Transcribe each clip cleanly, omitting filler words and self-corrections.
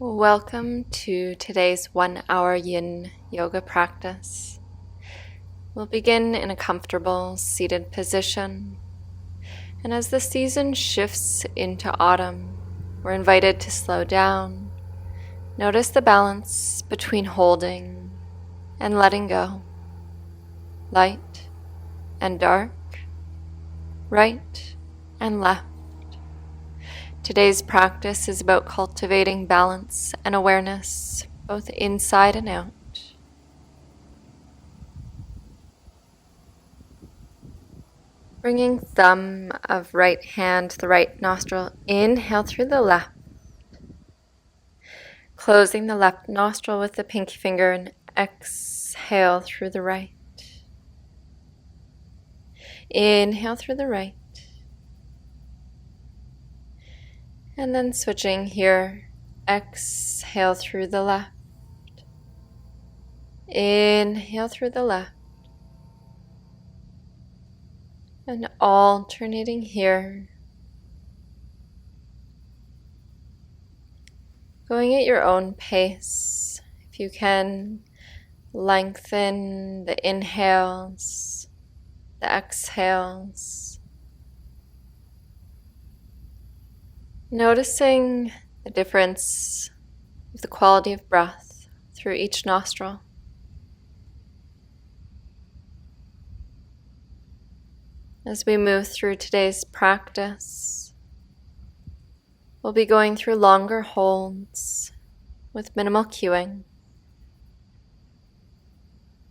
Welcome to today's 1-hour yin yoga practice. We'll begin in a comfortable seated position. And as the season shifts into autumn, we're invited to slow down. Notice the balance between holding and letting go, light and dark, right and left. Today's practice is about cultivating balance and awareness, both inside and out. Bringing thumb of right hand to the right nostril, inhale through the left. Closing the left nostril with the pinky finger and exhale through the right. Inhale through the right. And then switching here, exhale through the left. Inhale through the left. And alternating here. Going at your own pace. If you can, lengthen the inhales, the exhales. Noticing the difference of the quality of breath through each nostril. As we move through today's practice, we'll be going through longer holds with minimal cueing.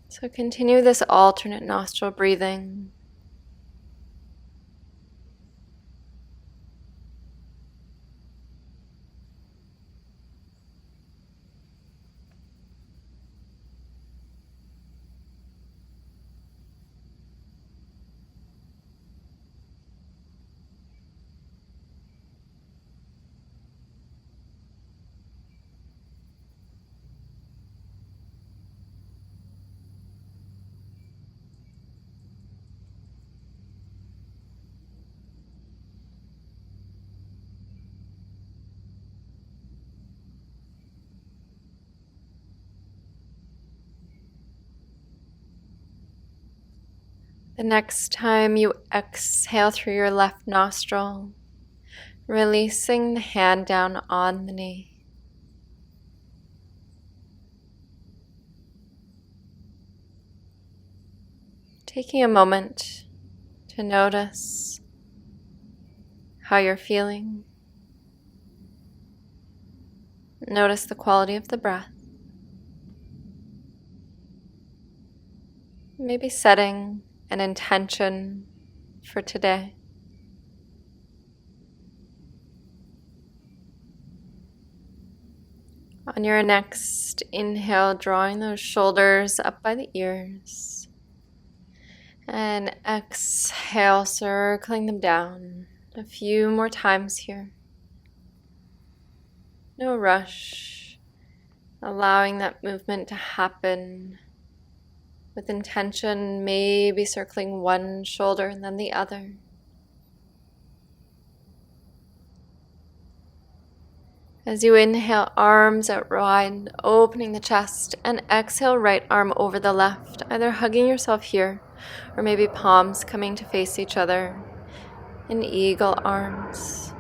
So continue this alternate nostril breathing. The next time you exhale through your left nostril, releasing the hand down on the knee. Taking a moment to notice how you're feeling. Notice the quality of the breath. Maybe setting an intention for today. On your next inhale, drawing those shoulders up by the ears. And exhale, circling them down. A few more times here. No rush. Allowing that movement to happen with intention, maybe circling one shoulder and then the other. As you inhale, arms out wide, opening the chest, and exhale, right arm over the left, either hugging yourself here or maybe palms coming to face each other in eagle arms.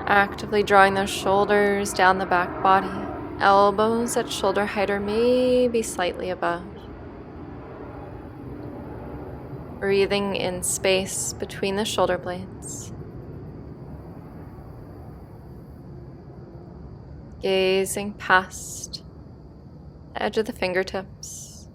Actively drawing those shoulders down the back body, elbows at shoulder height or maybe slightly above. Breathing in space between the shoulder blades. Gazing past the edge of the fingertips.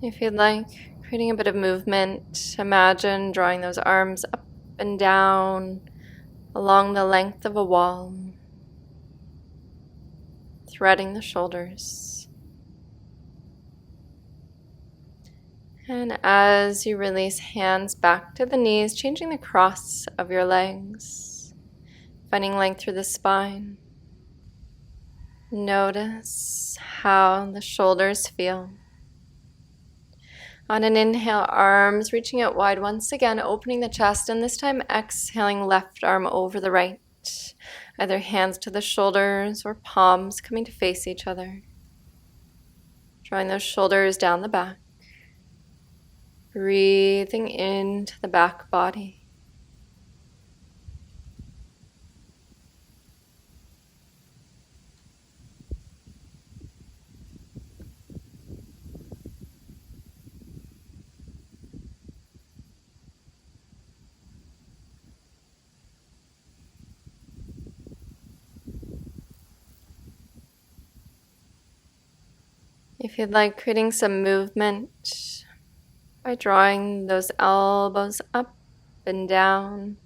If you'd like, creating a bit of movement, imagine drawing those arms up and down along the length of a wall, threading the shoulders. And as you release hands back to the knees, changing the cross of your legs, finding length through the spine. Notice how the shoulders feel. On an inhale, arms reaching out wide once again, opening the chest, and this time exhaling, left arm over the right. Either hands to the shoulders or palms coming to face each other. Drawing those shoulders down the back. Breathing into the back body. If you'd like, creating some movement by drawing those elbows up and down.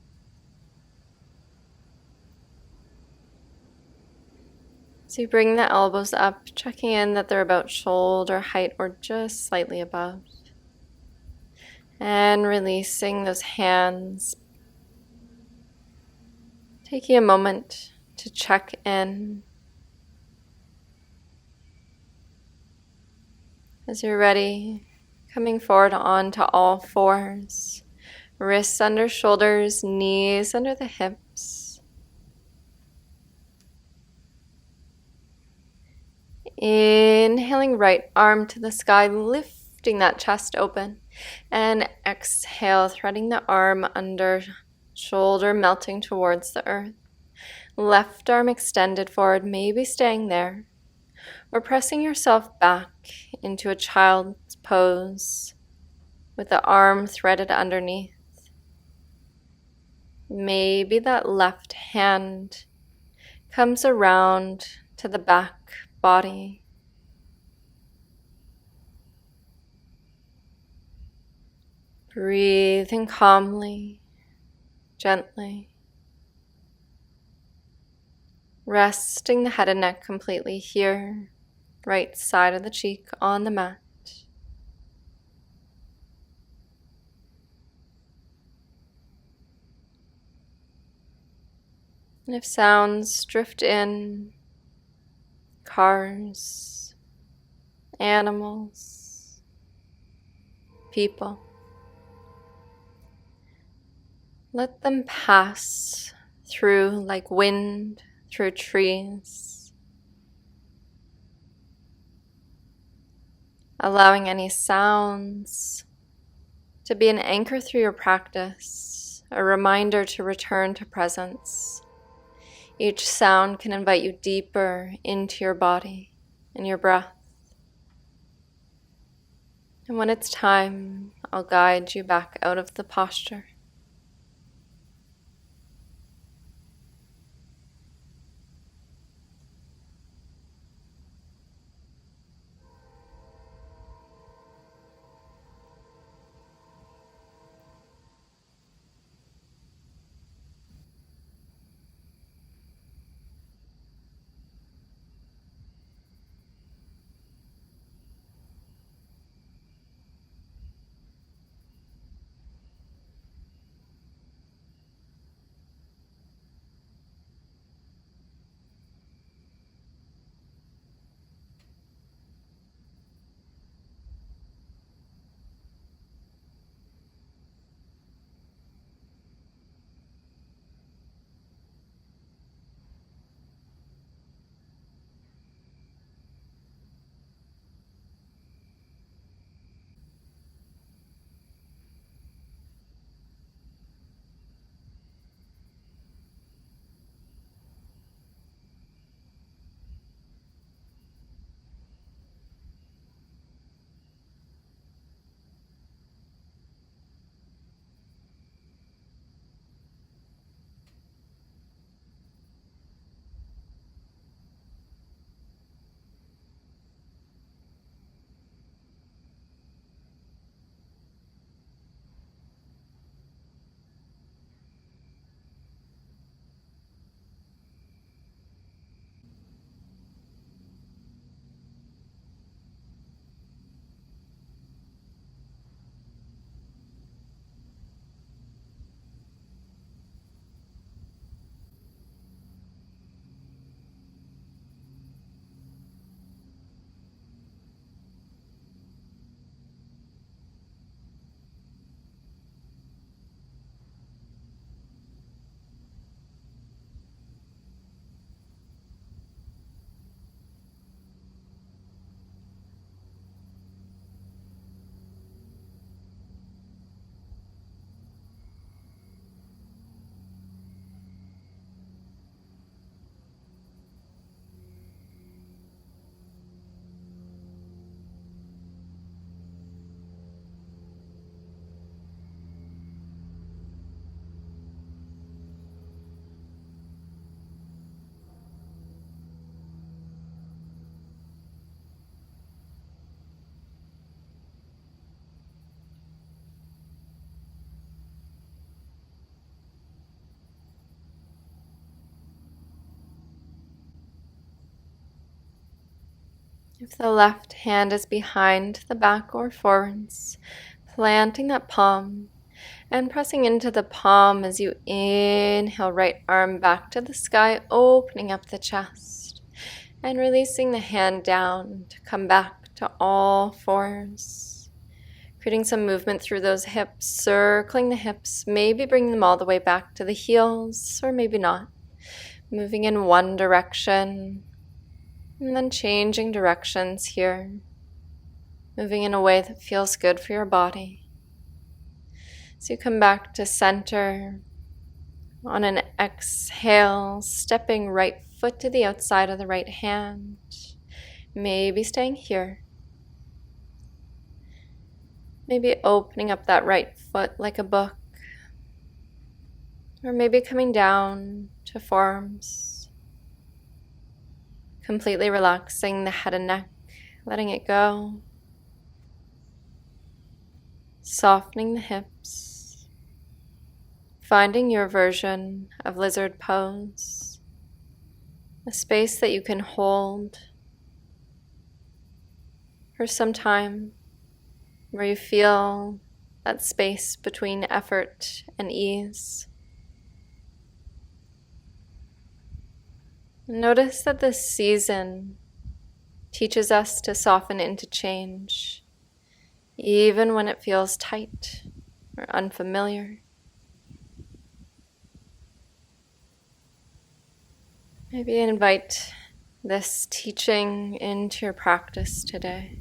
So you bring the elbows up, checking in that they're about shoulder height or just slightly above. And releasing those hands. Taking a moment to check in. As you're ready, coming forward onto all fours. Wrists under shoulders, knees under the hips. Inhaling, right arm to the sky, lifting that chest open. And exhale, threading the arm under shoulder, melting towards the earth. Left arm extended forward, maybe staying there. Or pressing yourself back into a child's pose with the arm threaded underneath. Maybe that left hand comes around to the back body. Breathing calmly, gently. Resting the head and neck completely here, right side of the cheek on the mat. And if sounds drift in, cars, animals, people, let them pass through like wind through trees, allowing any sounds to be an anchor through your practice, a reminder to return to presence. Each sound can invite you deeper into your body and your breath. And when it's time, I'll guide you back out of the posture. If the left hand is behind the back or forwards, planting that palm and pressing into the palm as you inhale, right arm back to the sky, opening up the chest and releasing the hand down to come back to all fours. Creating some movement through those hips, circling the hips, maybe bringing them all the way back to the heels, or maybe not. Moving in one direction, and then changing directions here. Moving in a way that feels good for your body. So you come back to center. On an exhale, stepping right foot to the outside of the right hand. Maybe staying here. Maybe opening up that right foot like a book. Or maybe coming down to forearms. Completely relaxing the head and neck, letting it go. Softening the hips. Finding your version of lizard pose. A space that you can hold for some time, where you feel that space between effort and ease. Notice that this season teaches us to soften into change, even when it feels tight or unfamiliar. Maybe invite this teaching into your practice today.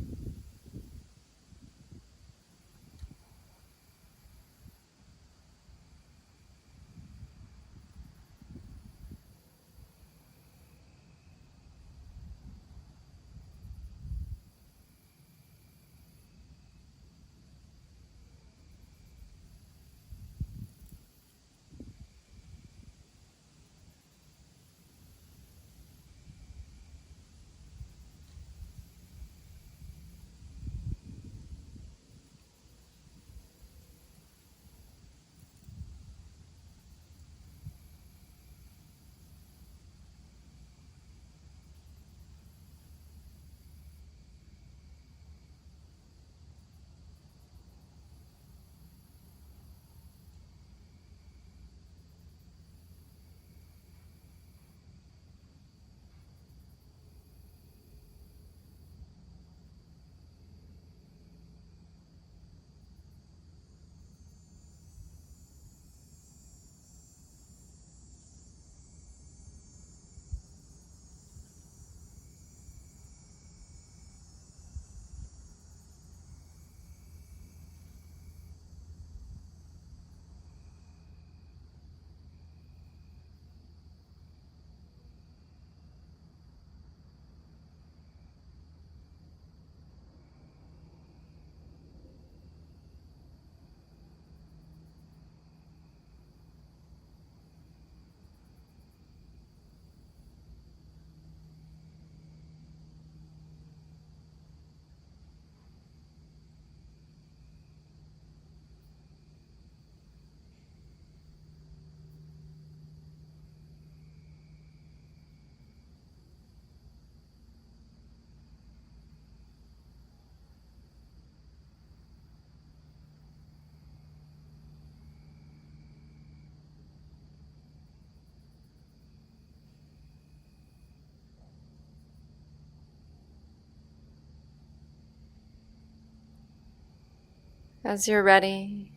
As you're ready,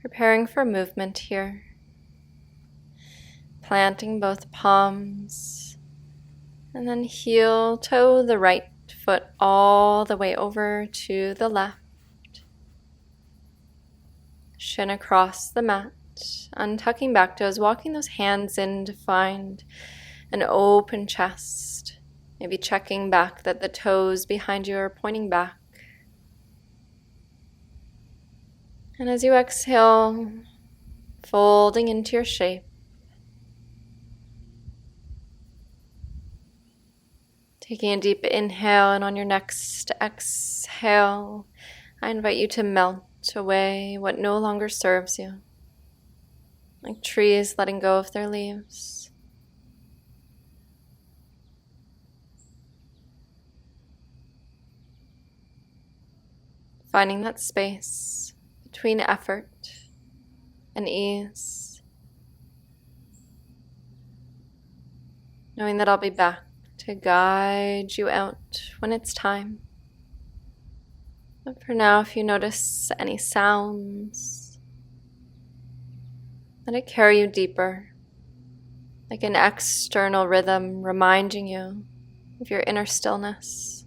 preparing for movement here, planting both palms, and then heel toe the right foot all the way over to the left. Shin across the mat, untucking back toes, walking those hands in to find an open chest. Maybe checking back that the toes behind you are pointing back. And as you exhale, folding into your shape. Taking a deep inhale, and on your next exhale, I invite you to melt away what no longer serves you. Like trees letting go of their leaves. finding that space between effort and ease, knowing that I'll be back to guide you out when it's time. But for now, if you notice any sounds, let it carry you deeper, like an external rhythm reminding you of your inner stillness.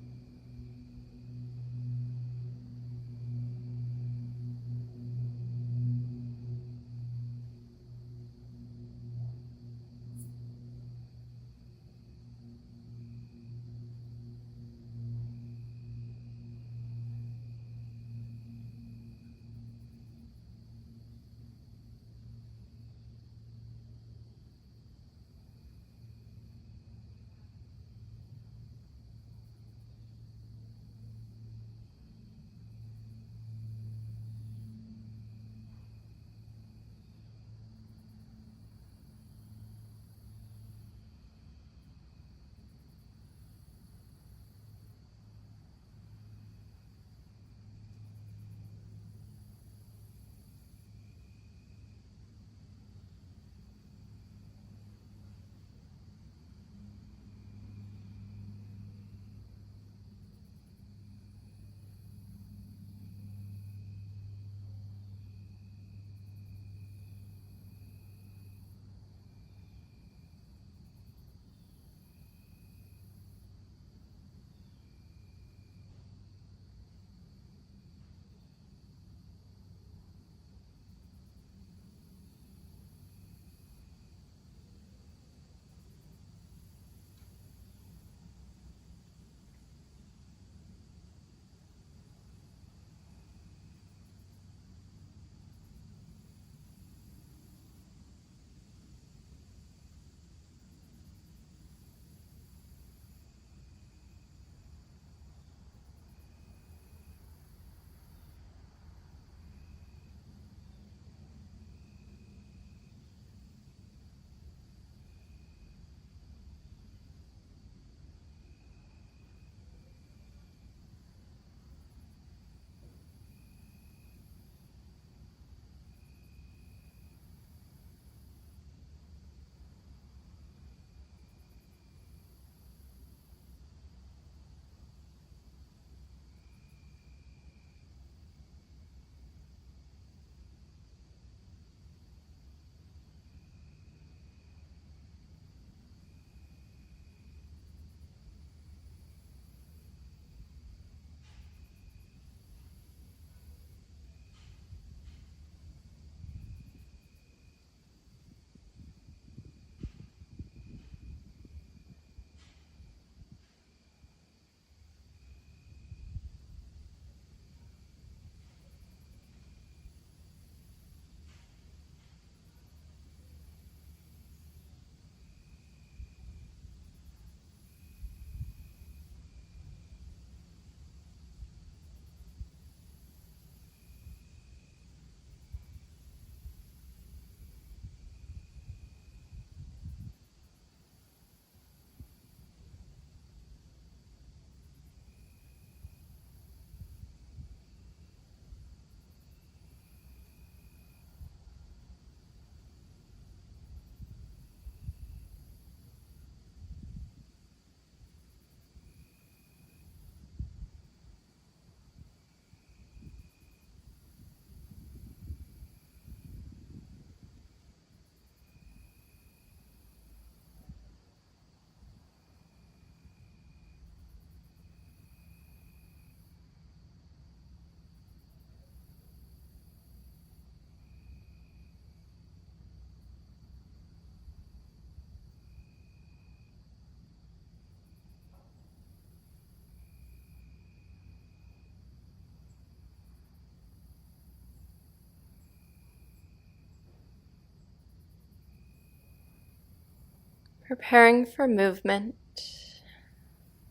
Preparing for movement,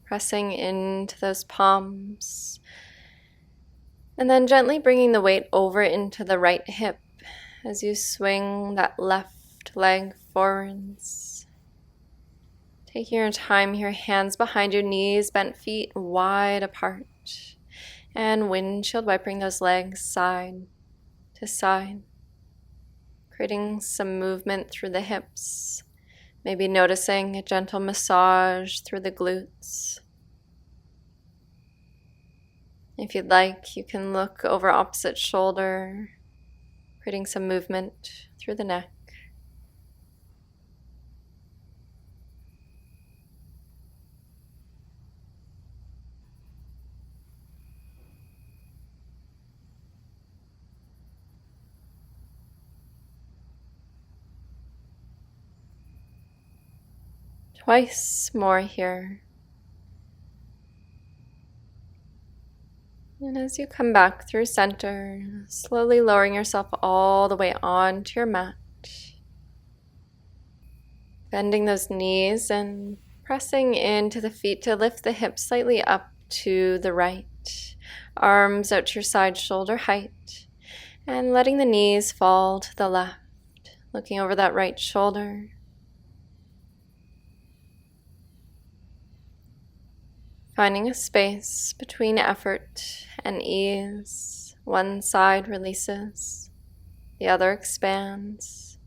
pressing into those palms, and then gently bringing the weight over into the right hip as you swing that left leg forwards. Taking your time here, hands behind your knees, bent feet wide apart. And windshield wiping those legs side to side, creating some movement through the hips, maybe noticing a gentle massage through the glutes. If you'd like, you can look over opposite shoulder, creating some movement through the neck. Twice more here. And as you come back through center, slowly lowering yourself all the way onto your mat. Bending those knees and pressing into the feet to lift the hips slightly up to the right. Arms out to your side shoulder height. And letting the knees fall to the left. Looking over that right shoulder. Finding a space between effort and ease. One side releases, the other expands.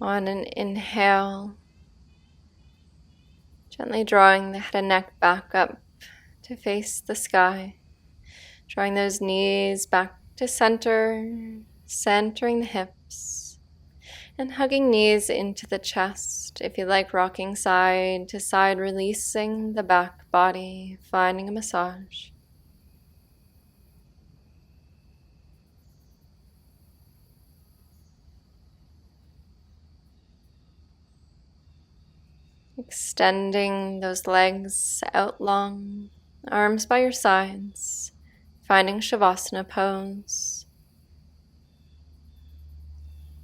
On an inhale, gently drawing the head and neck back up to face the sky, drawing those knees back to center, centering the hips, and hugging knees into the chest. If you like, rocking side to side, releasing the back body, finding a massage. Extending those legs out long, arms by your sides, finding Savasana pose.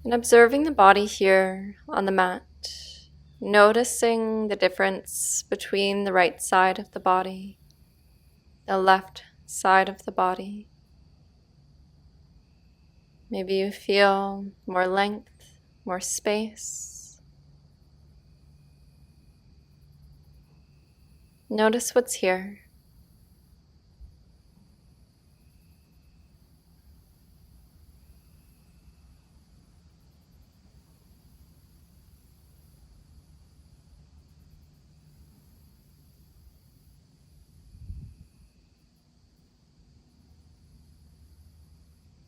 And observing the body here on the mat, noticing the difference between the right side of the body, the left side of the body. Maybe you feel more length, more space. Notice what's here.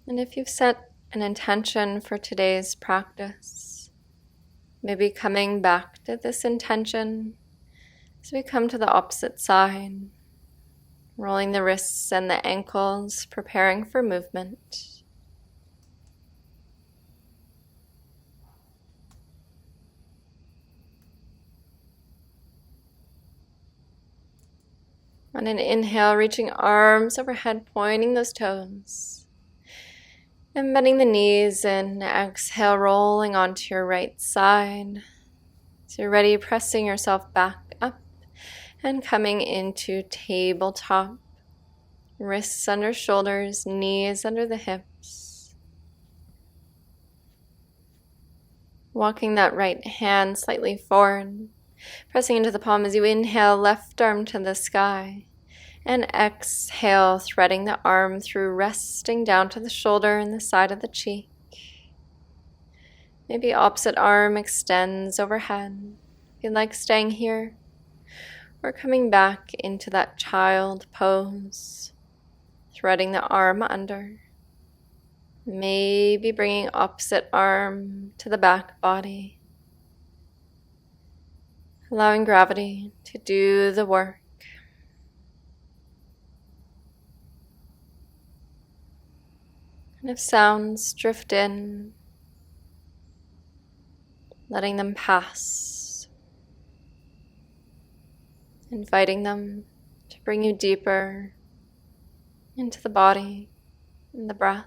And if you've set an intention for today's practice, maybe coming back to this intention as we come to the opposite side, rolling the wrists and the ankles, preparing for movement. On an inhale, reaching arms overhead, pointing those toes. And bending the knees, and exhale, rolling onto your right side. So you're ready, pressing yourself back up and coming into tabletop. Wrists under shoulders, knees under the hips. Walking that right hand slightly forward, pressing into the palm as you inhale, left arm to the sky. And exhale, threading the arm through, resting down to the shoulder and the side of the cheek. Maybe opposite arm extends overhead. If you like, staying here. Or coming back into that child pose. Threading the arm under. Maybe bringing opposite arm to the back body. Allowing gravity to do the work. And if sounds drift in, letting them pass, inviting them to bring you deeper into the body and the breath.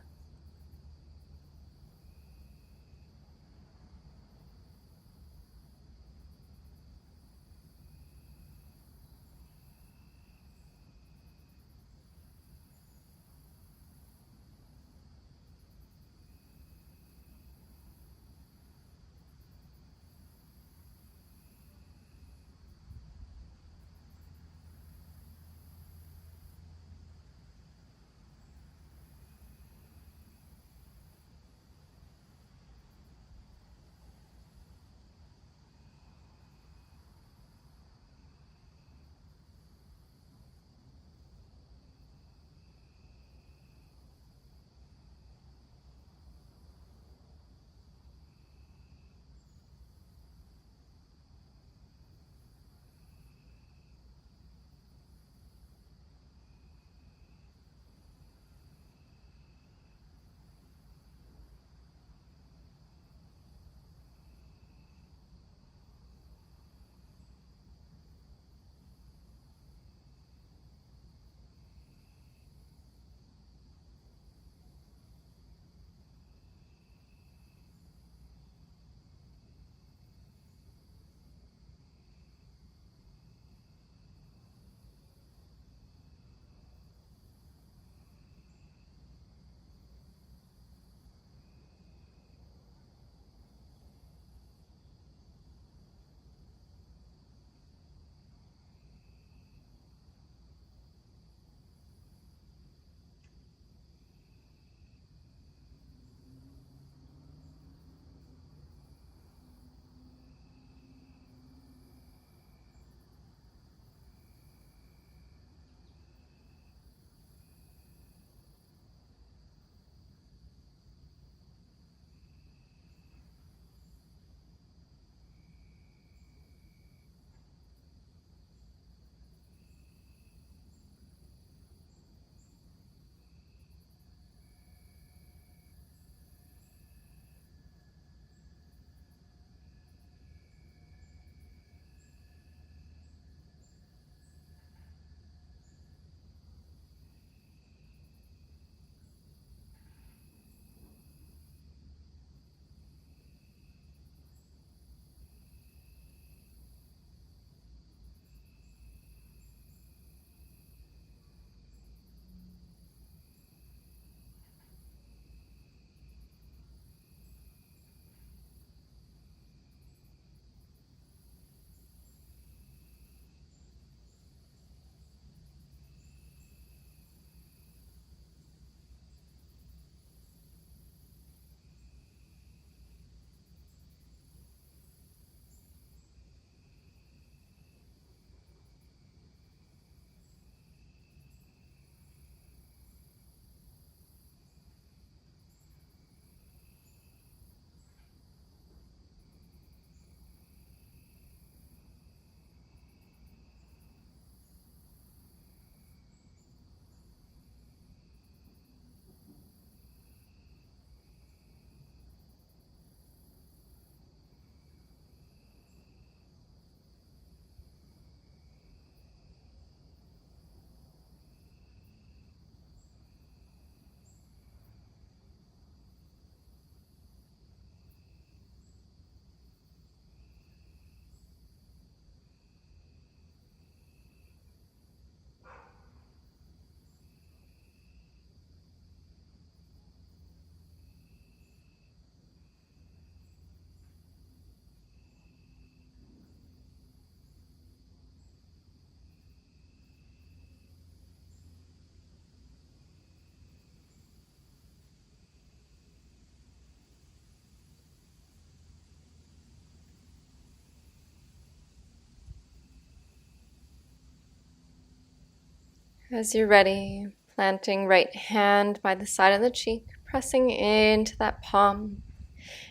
As you're ready, planting right hand by the side of the cheek, pressing into that palm.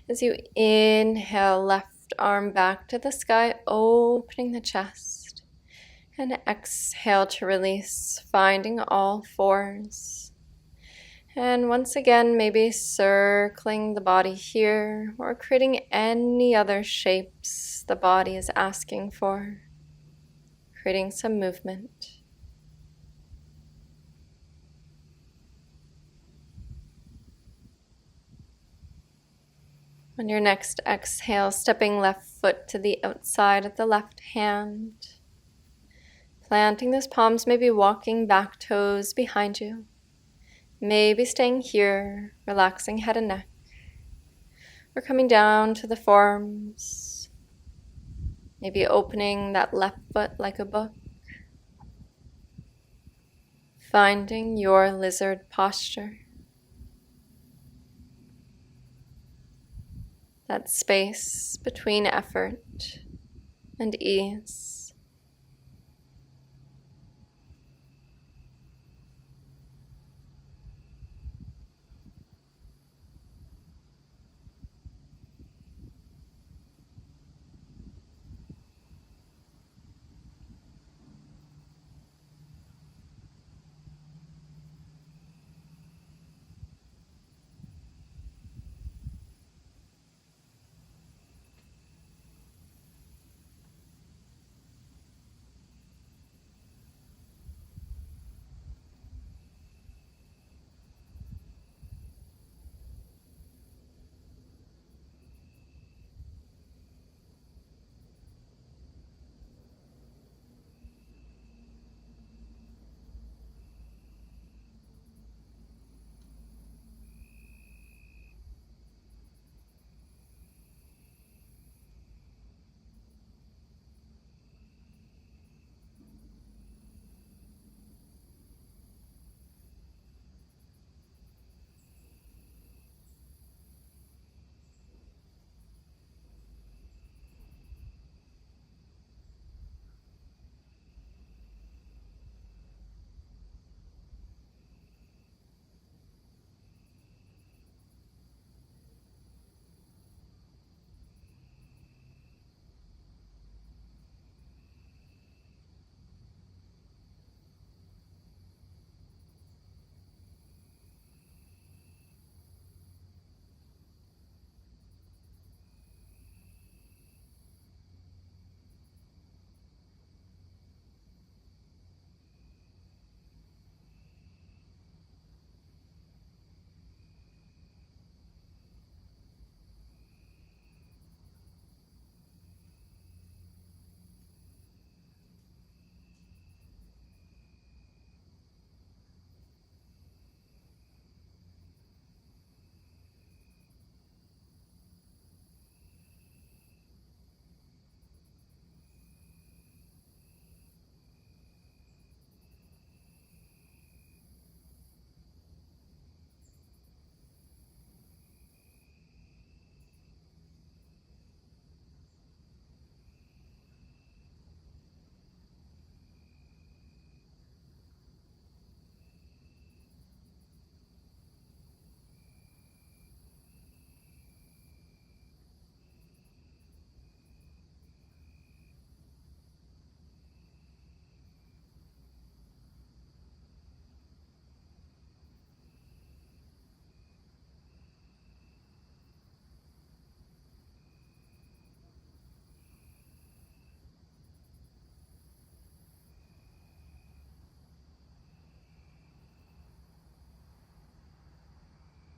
As you inhale, left arm back to the sky, opening the chest. And exhale to release, finding all fours. And once again, maybe circling the body here or creating any other shapes the body is asking for. Creating some movement. On your next exhale, stepping left foot to the outside of the left hand. Planting those palms, maybe walking back toes behind you. Maybe staying here, relaxing head and neck. Or coming down to the forearms. Maybe opening that left foot like a book. Finding your lizard posture. That space between effort and ease.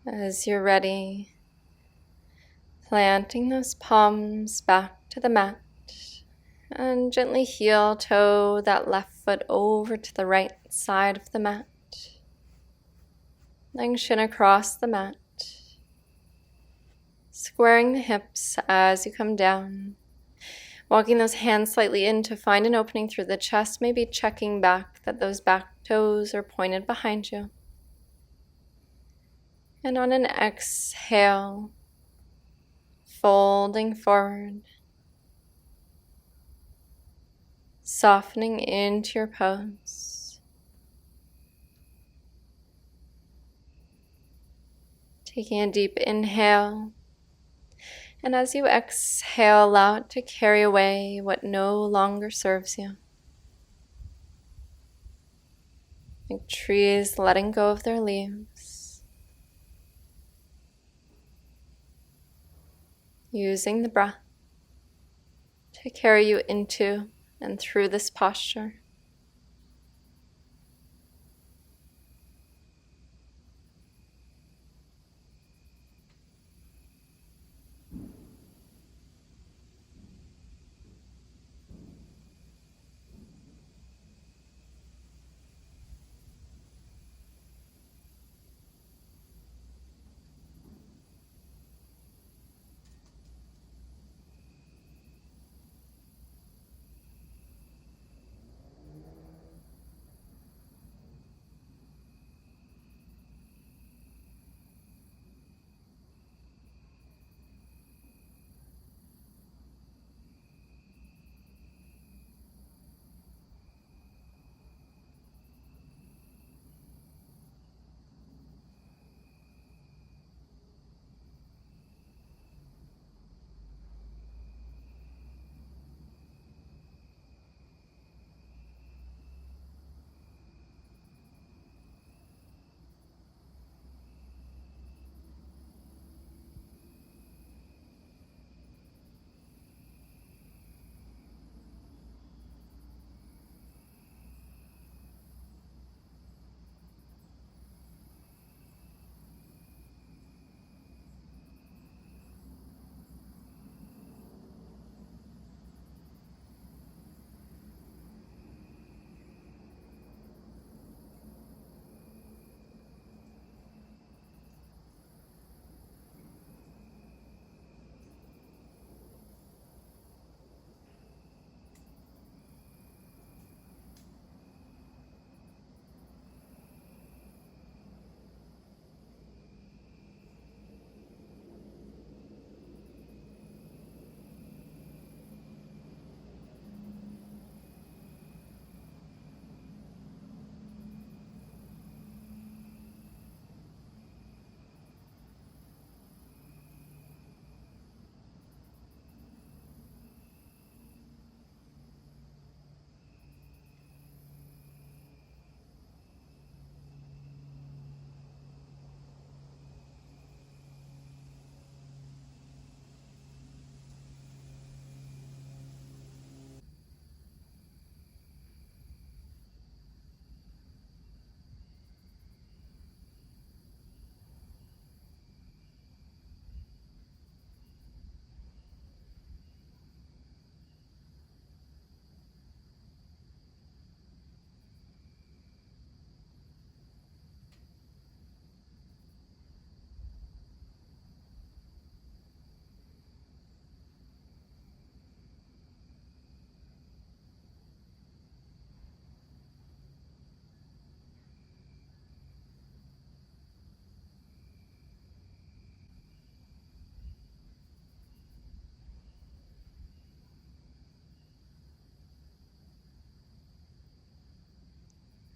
As you're ready, planting those palms back to the mat and gently heel toe that left foot over to the right side of the mat. Laying shin across the mat, squaring the hips as you come down. Walking those hands slightly in to find an opening through the chest, maybe checking back that those back toes are pointed behind you. And on an exhale, folding forward, softening into your pose. Taking a deep inhale, and as you exhale, allow it to carry away what no longer serves you. Like trees letting go of their leaves. Using the breath to carry you into and through this posture.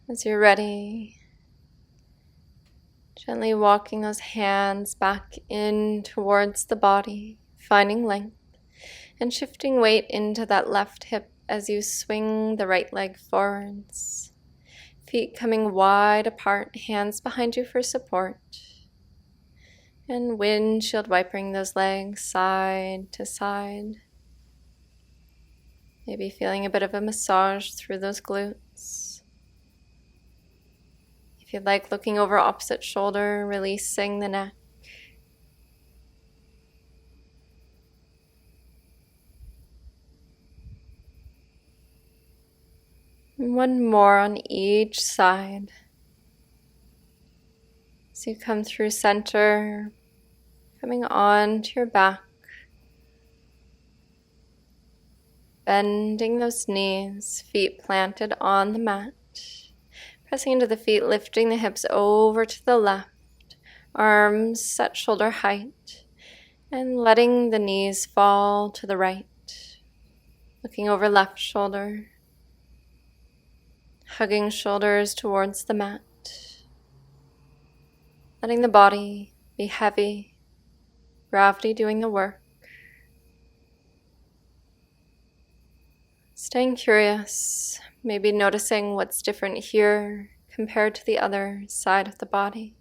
As you're ready, gently walking those hands back in towards the body, finding length, and shifting weight into that left hip as you swing the right leg forwards. Feet coming wide apart, hands behind you for support. And windshield wiping those legs side to side. Maybe feeling a bit of a massage through those glutes. If you'd like, looking over opposite shoulder, releasing the neck. And one more on each side. As you come through center, coming on to your back. Bending those knees, feet planted on the mat. Pressing into the feet, lifting the hips over to the left. Arms set shoulder height. And letting the knees fall to the right. Looking over left shoulder. Hugging shoulders towards the mat. Letting the body be heavy, gravity doing the work. Staying curious, maybe noticing what's different here compared to the other side of the body.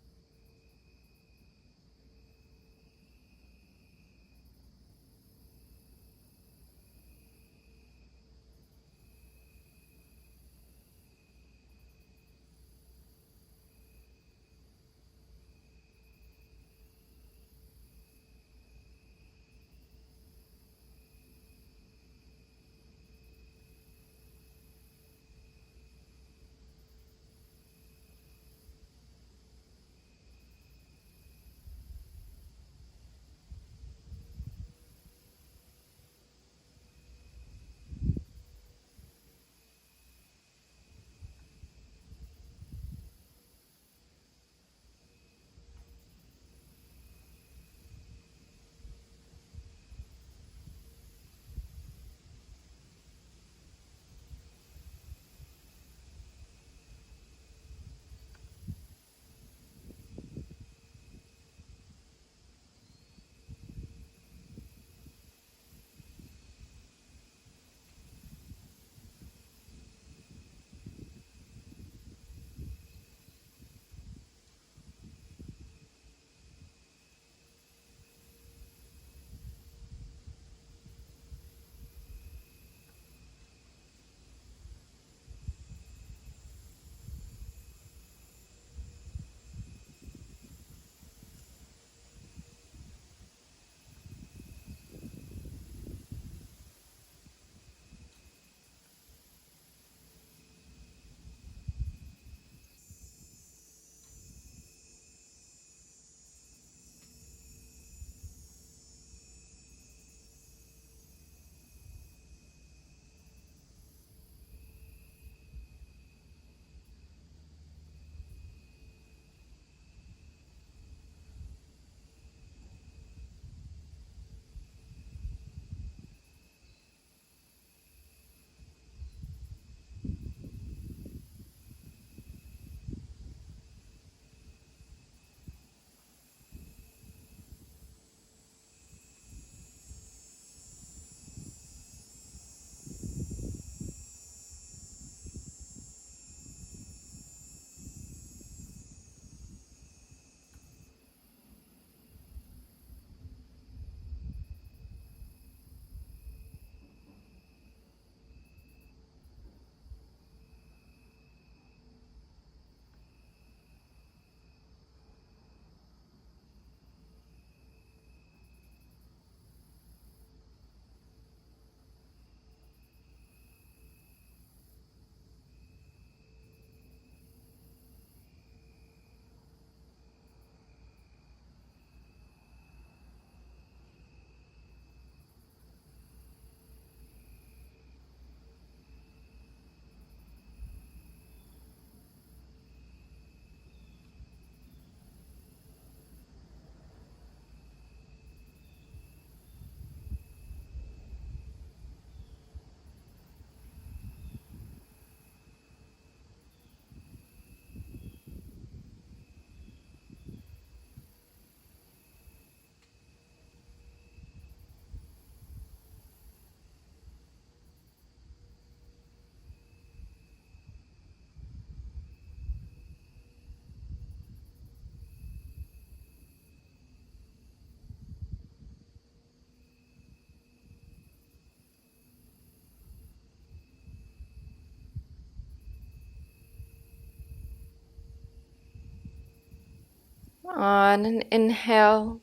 On an inhale,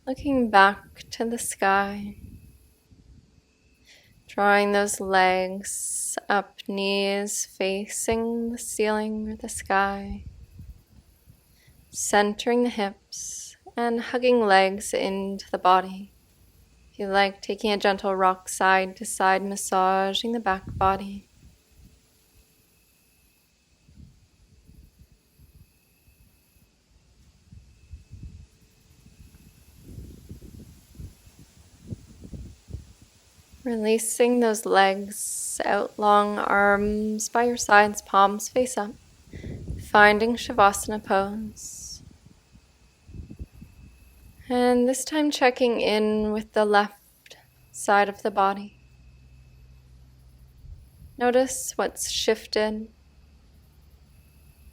looking back to the sky, drawing those legs up, knees facing the ceiling or the sky, centering the hips and hugging legs into the body. If you like, taking a gentle rock side to side, massaging the back body. Releasing those legs out, long arms by your sides, palms face up. Finding Savasana pose. And this time checking in with the left side of the body. Notice what's shifted,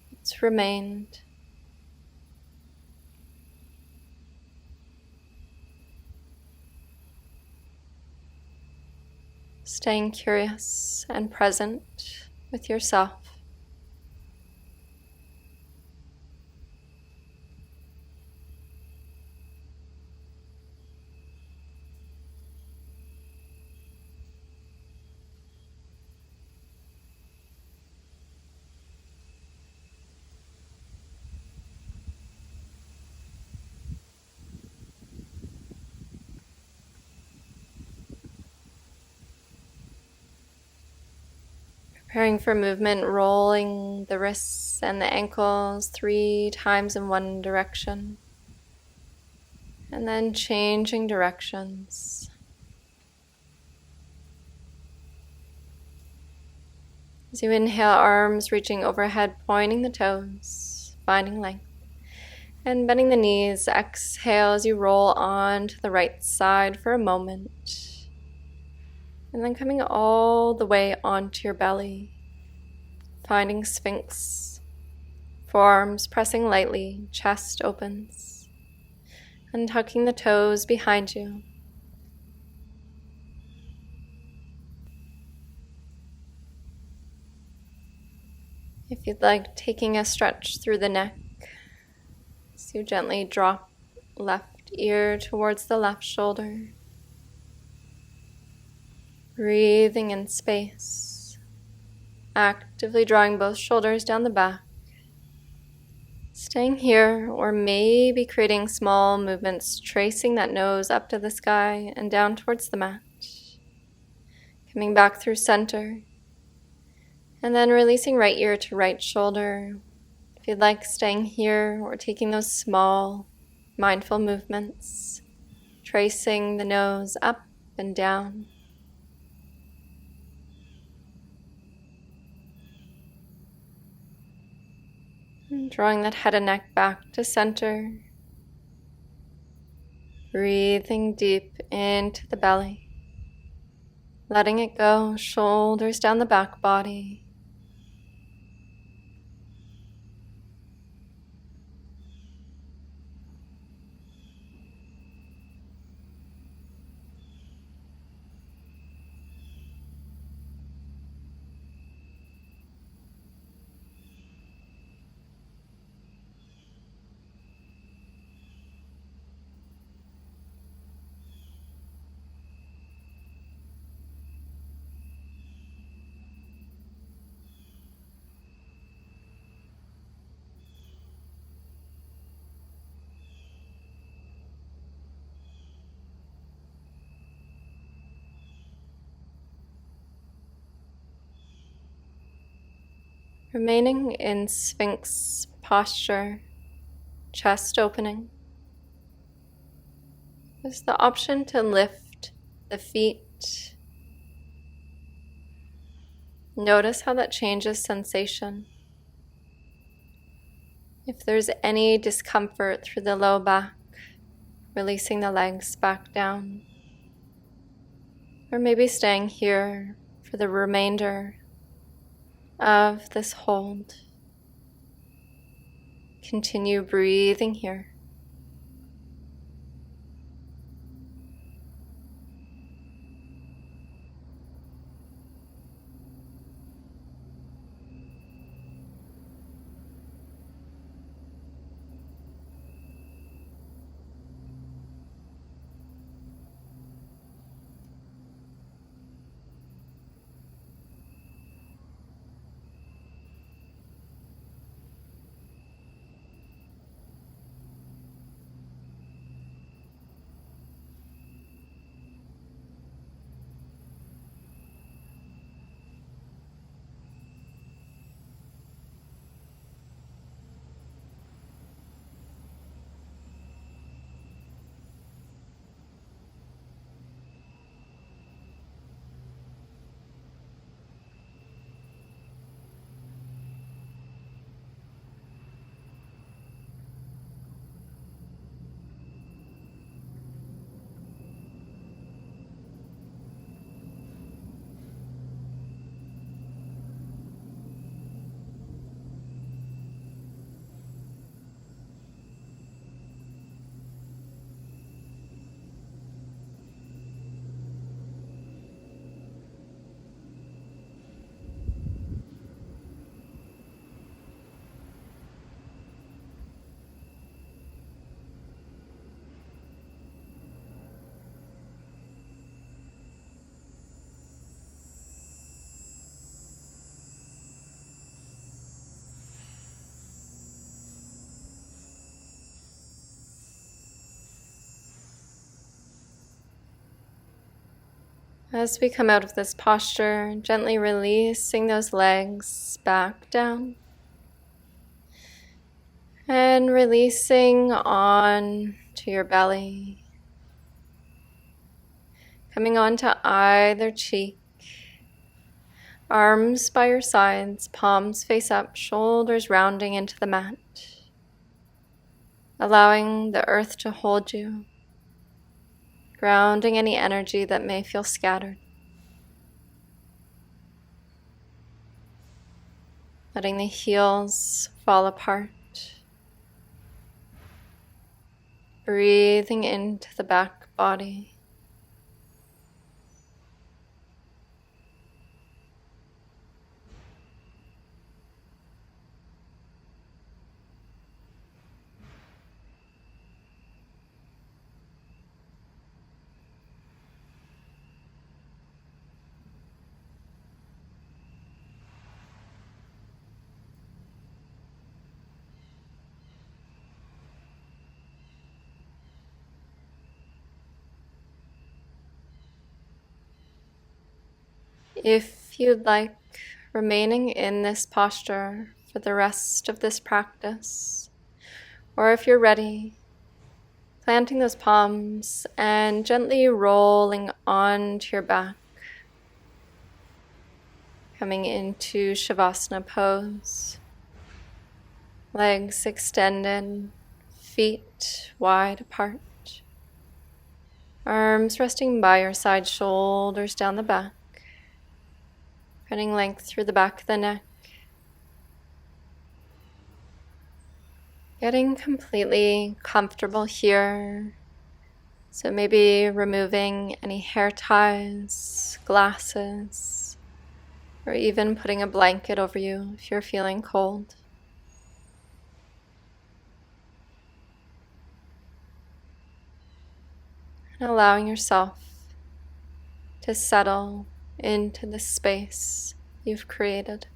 what's remained. Staying curious and present with yourself. Preparing for movement, rolling the wrists and the ankles 3 times in one direction. And then changing directions. As you inhale, arms reaching overhead, pointing the toes, finding length. And bending the knees, exhale as you roll on to the right side for a moment. And then coming all the way onto your belly, finding Sphinx. Forearms pressing lightly, chest opens. And tucking the toes behind you. If you'd like, taking a stretch through the neck. So you gently drop left ear towards the left shoulder. Breathing in space. Actively drawing both shoulders down the back. Staying here, or maybe creating small movements, tracing that nose up to the sky and down towards the mat. Coming back through center. And then releasing right ear to right shoulder. If you'd like, staying here or taking those small, mindful movements, tracing the nose up and down. And drawing that head and neck back to center. Breathing deep into the belly. Letting it go, shoulders down the back body. Remaining in Sphinx posture, chest opening. There's the option to lift the feet. Notice how that changes sensation. If there's any discomfort through the low back, releasing the legs back down. Or maybe staying here for the remainder of this hold. Continue breathing here. As we come out of this posture, gently releasing those legs back down and releasing on to your belly, coming onto either cheek, arms by your sides, palms face up, shoulders rounding into the mat, allowing the earth to hold you, grounding any energy that may feel scattered. Letting the heels fall apart. Breathing into the back body. If you'd like, remaining in this posture for the rest of this practice, or if you're ready, planting those palms and gently rolling onto your back, coming into Savasana pose, legs extended, feet wide apart, arms resting by your side, shoulders down the back, spreading length through the back of the neck. Getting completely comfortable here. So maybe removing any hair ties, glasses, or even putting a blanket over you if you're feeling cold. And allowing yourself to settle into the space you've created.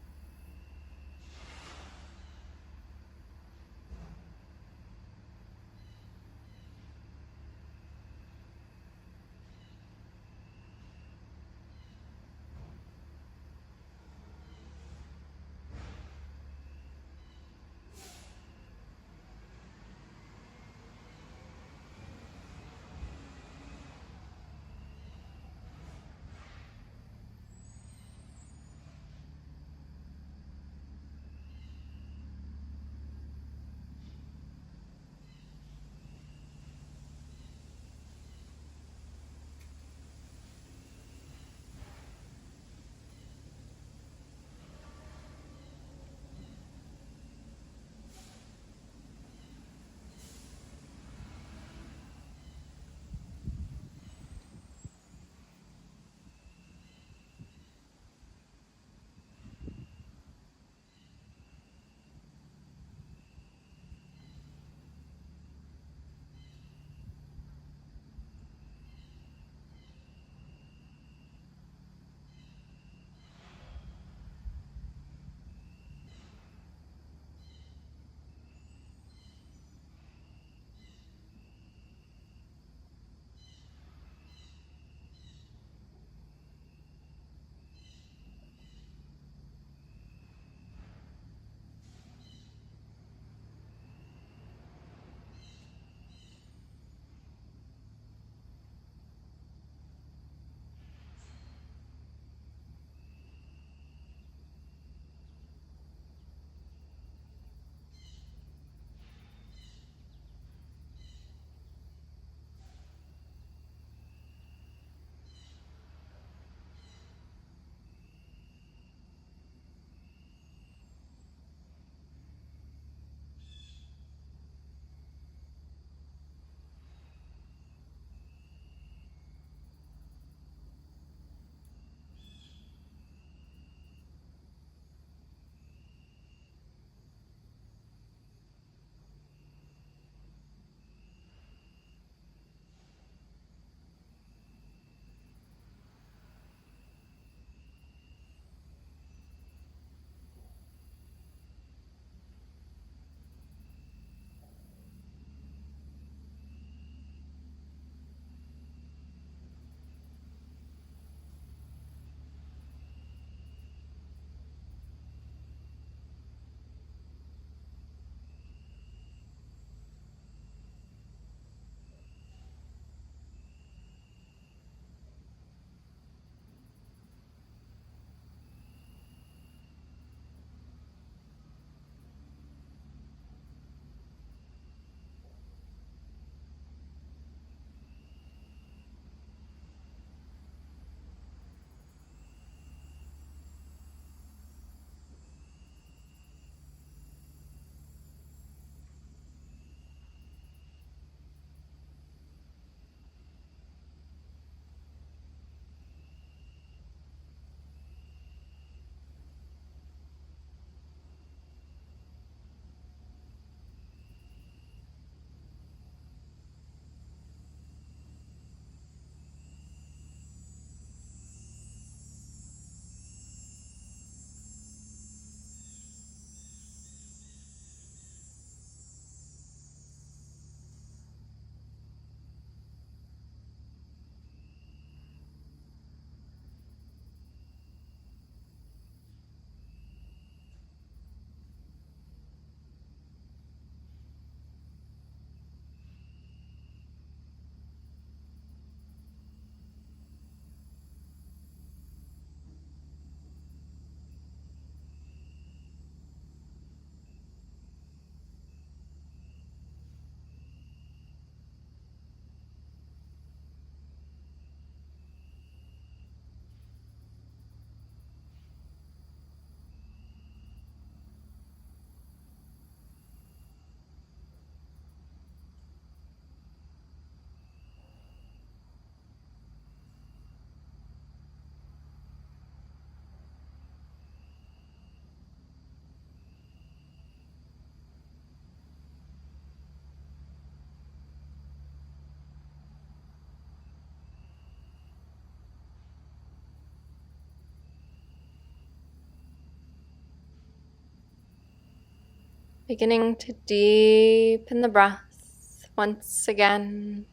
Beginning to deepen the breath once again.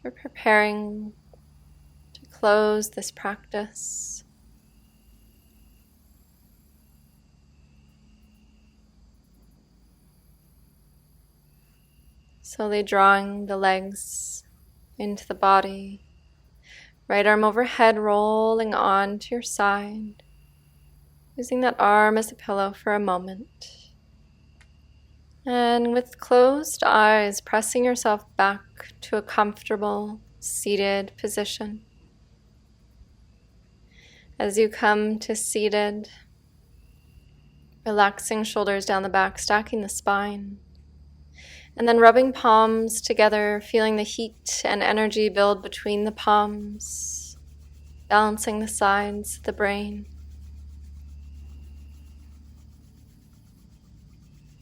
We're preparing to close this practice. Slowly drawing the legs into the body. Right arm overhead, rolling onto your side. Using that arm as a pillow for a moment. And with closed eyes, pressing yourself back to a comfortable seated position. As you come to seated, relaxing shoulders down the back, stacking the spine. And then rubbing palms together, feeling the heat and energy build between the palms, balancing the sides of the brain.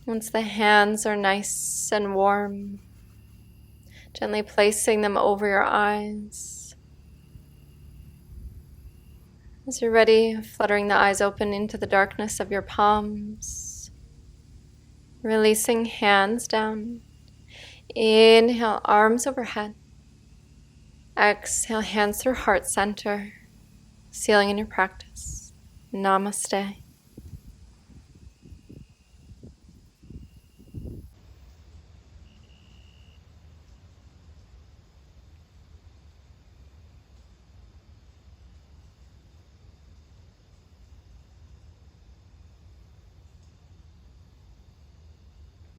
Once the hands are nice and warm, gently placing them over your eyes. As you're ready, fluttering the eyes open into the darkness of your palms. Releasing hands down. Inhale, arms overhead. Exhale, hands through heart center. Sealing in your practice. Namaste.